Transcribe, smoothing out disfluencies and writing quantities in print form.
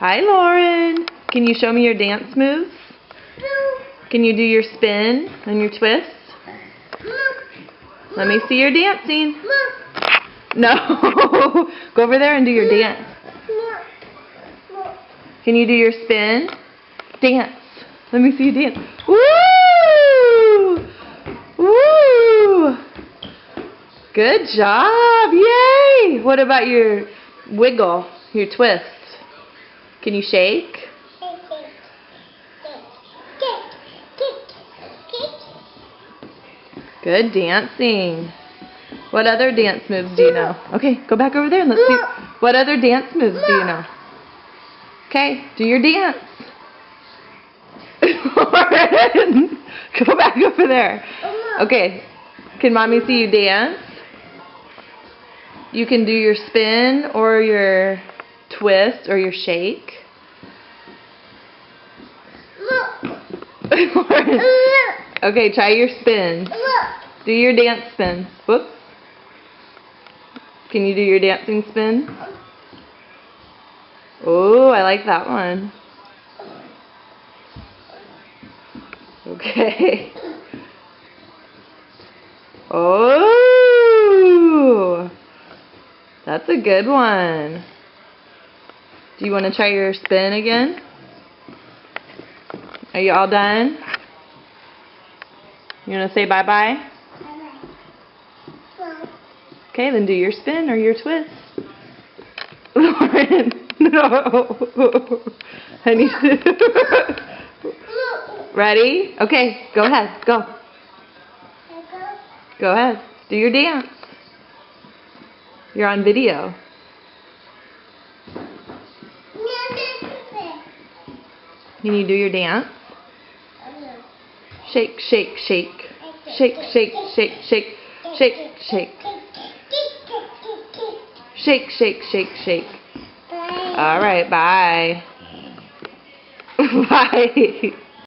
Hi, Lauren. Can you show me your dance moves? Can you do your spin and your twist? Let me see your dancing. No. Go over there and do your dance. Can you do your spin? Dance. Let me see you dance. Woo! Woo! Good job. Yay! What about your wiggle, your twist? Can you shake? Good dancing. What other dance moves do you know? Okay, go back over there and let's see. What other dance moves do you know? Okay, do your dance. Go back over there. Okay, can mommy see you dance? You can do your spin or your twist or your shake. Okay, try your spins. Do your dance spins. Whoops. Can you do your dancing spin? Oh, I like that one. Okay. Oh, that's a good one. Do you want to try your spin again? Are you all done? You want to say bye-bye? Okay, then do your spin or your twist. Lauren, no. I need to. Ready? Okay, go ahead. Go. Go ahead. Do your dance. You're on video. Can you do your dance? Shake, shake, shake. Shake, shake, shake, shake. Shake, shake. Shake, shake, shake, shake. All right, bye. Bye.